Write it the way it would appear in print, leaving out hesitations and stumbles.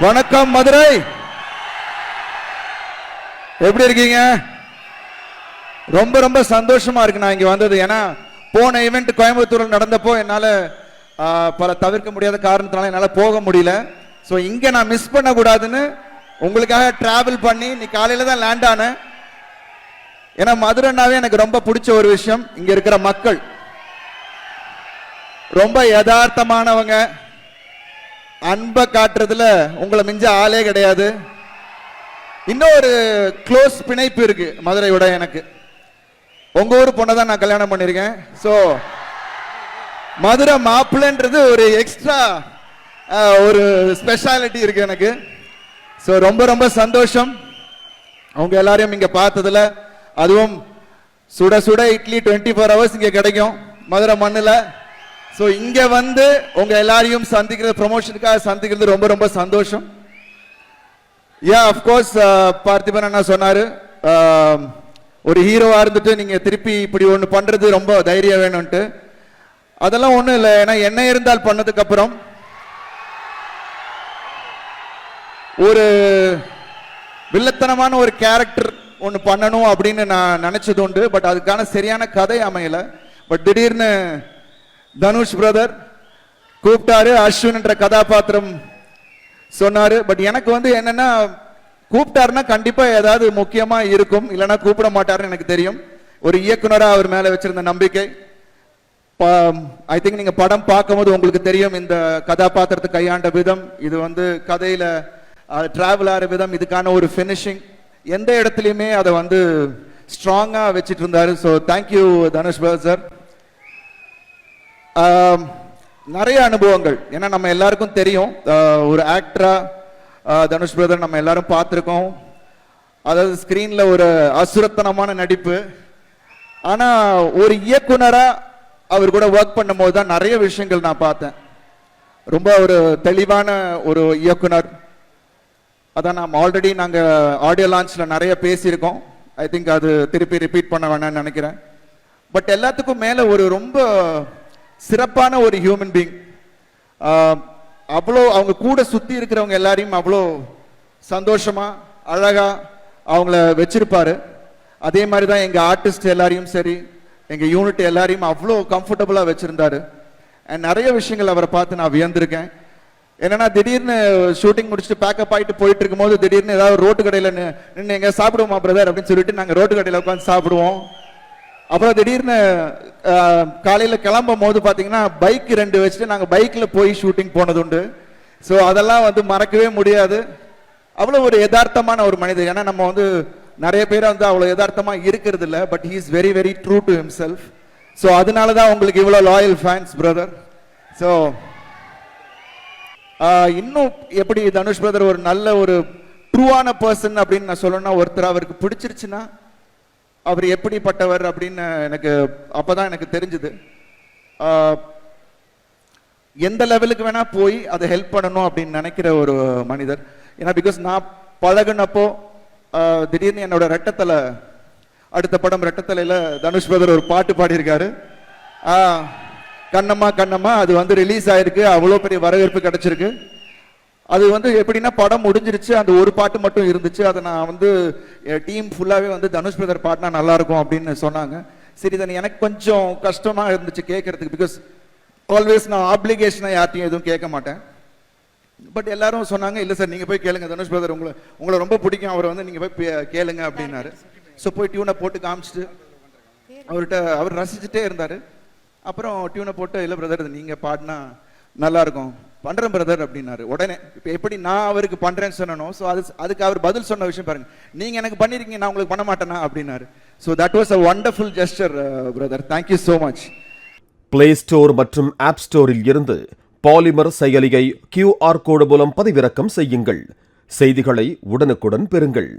வணக்கம் மதுரை, எப்படி இருக்கீங்க? ரொம்ப ரொம்ப சந்தோஷமா இருக்கு நான் இங்க வந்தது. ஏன்னா போன ஈவெண்ட் கோயம்புத்தூர்ல நடந்தப்போ என்னால பல தவிர்க்க முடியாத காரணத்தினால என்னால போக முடியல. ஸோ இங்க நான் மிஸ் பண்ண கூடாதுன்னு உங்களுக்காக டிராவல் பண்ணி நீ காலையில தான் லேண்ட் ஆனேன். ஏன்னா மதுரைனாவே எனக்கு ரொம்ப பிடிச்ச ஒரு விஷயம், இங்க இருக்கிற மக்கள் ரொம்ப யதார்த்தமானவங்க, அன்பை காட்டுறதுல உங்களை மிஞ்ச ஆளே கிடையாது. இன்னும் ஒரு க்ளோஸ் பிணைப்பு இருக்கு மதுரையோட எனக்கு. உங்க ஊர் பொண்ணை தான் நான் கல்யாணம் பண்ணிருக்கேன். ஸோ மதுரை மாப்பிள்ளைன்றது ஒரு எக்ஸ்ட்ரா ஒரு ஸ்பெஷாலிட்டி இருக்கு எனக்கு. ஸோ ரொம்ப ரொம்ப சந்தோஷம் அவங்க எல்லாரையும் இங்க பார்த்ததுல. அதுவும் சுட சுட இட்லி 24 hours இங்க கிடைக்கும் மதுரை மண்ணுல. ஸோ இங்க வந்து உங்க எல்லாரையும் சந்திக்கிறது, ப்ரமோஷனுக்காக சந்திக்கிறது ரொம்ப ரொம்ப சந்தோஷம். அஃப்கோர்ஸ் பார்த்திபன் அண்ணா சொன்னாரு, ஒரு ஹீரோவா இருந்துட்டு நீங்க திருப்பி இப்படி ஒண்ணு பண்றது ரொம்ப தைரியம் வேணும்ட்டு. அதெல்லாம் ஒண்ணும் இல்லை. ஏன்னா என்ன இருந்தால் பண்ணதுக்கு அப்புறம் ஒரு வில்லத்தனமான ஒரு கேரக்டர் ஒன்று பண்ணணும் அப்படின்னு நான் நினைச்சது உண்டு. பட் அதுக்கான சரியான கதை அமையல. பட் திடீர்னு தனுஷ் பிரதர் கூப்பிட்டாரு, அஸ்வின் என்ற கதாபாத்திரம் சொன்னாரு. பட் எனக்கு வந்து என்னன்னா, கூப்பிட்டாருன்னா கண்டிப்பா ஏதாவது முக்கியமா இருக்கும், இல்லைன்னா கூப்பிட மாட்டாருன்னு எனக்கு தெரியும். ஒரு இயக்குனரா அவர் மேல வச்சிருந்த நம்பிக்கை. ஐ திங்க் நீங்க படம் பார்க்கும்போது உங்களுக்கு தெரியும் இந்த கதாபாத்திரத்தை கையாண்ட விதம், இது வந்து கதையில டிராவல் ஆகிற விதம், இதுக்கான ஒரு ஃபினிஷிங், எந்த இடத்துலையுமே அதை வந்து ஸ்ட்ராங்கா வச்சிட்டு இருந்தாரு. So thank you Dhanush brother sir. நிறைய அனுபவங்கள், ஏன்னா நம்ம எல்லாருக்கும் தெரியும் ஒரு ஆக்டரா தனுஷ் பிரதர் நம்ம எல்லாரும் பார்த்துருக்கோம். அதாவது ஸ்கிரீன்ல ஒரு அசுரத்தனமான நடிப்பு. ஆனா ஒரு இயக்குனரா அவர் கூட ஒர்க் பண்ணும் போது தான் நிறைய விஷயங்கள் நான் பார்த்தேன். ரொம்ப ஒரு தெளிவான ஒரு இயக்குனர். அதான் நாம் ஆல்ரெடி நாங்கள் ஆடியோ லான்ச்ல நிறைய பேசியிருக்கோம். ஐ திங்க் அது திருப்பி ரிப்பீட் பண்ண வேணாம்னு நினைக்கிறேன். பட் எல்லாத்துக்கும் மேல ஒரு ரொம்ப சிறப்பான ஒரு ஹியூமன் பீயிங். அவ்வளோ அவங்க கூட சுத்தி இருக்கிறவங்க எல்லாரையும் அவ்வளோ சந்தோஷமா அழகா அவங்கள வச்சிருப்பாரு. அதே மாதிரி தான் எங்க ஆர்டிஸ்ட் எல்லாரையும் சரி, எங்க யூனிட் எல்லாரையும் அவ்வளோ கம்ஃபர்டபுளா வச்சிருந்தாரு. அண்ட் நிறைய விஷயங்கள் அவரை பார்த்து நான் வியந்திருக்கேன். என்னன்னா திடீர்னு ஷூட்டிங் முடிச்சுட்டு பேக்கப் ஆகிட்டு போயிட்டு இருக்கும்போது திடீர்னு ஏதாவது ரோட்டு கடையில் நின்று எங்க சாப்பிடுவோமா பிரதர் அப்படின்னு சொல்லிட்டு நாங்கள் ரோட்டு கடையில் உட்காந்து சாப்பிடுவோம். அப்புறம் திடீர்னு காலையில் கிளம்பும் போது பார்த்தீங்கன்னா பைக் 2 வச்சுட்டு நாங்கள் பைக்கில் போய் ஷூட்டிங் போனது உண்டு. ஸோ அதெல்லாம் வந்து மறக்கவே முடியாது. அவ்வளோ ஒரு யதார்த்தமான ஒரு மனிதர். ஏன்னா நம்ம வந்து நிறைய பேர் வந்து அவ்வளோ யதார்த்தமாக இருக்கிறது இல்லை. But he is very very true to himself. So அதனால தான் உங்களுக்கு இவ்வளோ லாயல் ஃபேன்ஸ் பிரதர். ஸோ இன்னும் எப்படி தனுஷ் பிரதர் ஒரு நல்ல ஒரு ட்ரூவான பர்சன் அப்படின்னு நான் சொல்லணும்னா, ஒருத்தர் அவருக்கு பிடிச்சிருச்சுன்னா அவர் எப்படிப்பட்டவர் அப்படின்னு எனக்கு அப்பதான் எனக்கு தெரிஞ்சது. எந்த லெவலுக்கு வேணா போய் அதை ஹெல்ப் பண்ணணும் அப்படின்னு நினைக்கிற ஒரு மனிதர். ஏன்னா பிகாஸ் நான் பழகுனப்போ திடீர்னு என்னோட ரெட்டத்தலை, அடுத்த படம் ரெட்டத்தலையில தனுஷ் பிரதர் ஒரு பாட்டு பாடியிருக்காரு, கண்ணம்மா கண்ணம்மா. அது வந்து ரிலீஸ் ஆயிருக்கு, அவ்வளோ பெரிய வரவேற்பு கிடைச்சிருக்கு. அது வந்து எப்படின்னா படம் முடிஞ்சிருச்சு, அந்த ஒரு பாட்டு மட்டும் இருந்துச்சு. அதை நான் வந்து டீம் ஃபுல்லாகவே வந்து தனுஷ் பிரதர் பாடினா நல்லா இருக்கும் அப்படின்னு சொன்னாங்க. சரி, தான் எனக்கு கொஞ்சம் கஷ்டமா இருந்துச்சு கேட்கறதுக்கு. பிகாஸ் ஆல்வேஸ் நான் ஆப்ளிகேஷனாக யார்ட்டையும் எதுவும் கேட்க மாட்டேன். பட் எல்லாரும் சொன்னாங்க, இல்லை சார் நீங்கள் போய் கேளுங்க, தனுஷ் பிரதர் உங்களை ரொம்ப பிடிக்கும், அவரை வந்து நீங்கள் போய் கேளுங்க அப்படின்னாரு. ஸோ போய் டியூனை போட்டு காமிச்சிட்டு அவர்கிட்ட அவர் ரசிச்சுட்டே இருந்தார். அப்புறம் டியூனை போட்டு, இல்லை பிரதர் நீங்கள் பாடினா நல்லா இருக்கும், பண்றேன் பிரதர் அப்படின்னாரு. உடனே இப்போ எப்படி நான் அவருக்கு பண்றேன்னு சொன்னனோ, ஸோ அதுக்கு அவர் பதில் சொன்ன விஷயம் பாருங்க, நீங்க எனக்கு பண்ணிருக்கீங்க, நான் உங்களுக்கு பண்ண மாட்டேனா அப்படின்னாரு. So that was a wonderful gesture brother. Thank you so much. Play store மற்றும் ஆப் ஸ்டோரில் இருந்து பாலிமர் செயலியை QR கோடு மூலம் பதிவிறக்கம் செய்யுங்கள். செய்திகளை உடனுக்குடன் பெறுங்கள்.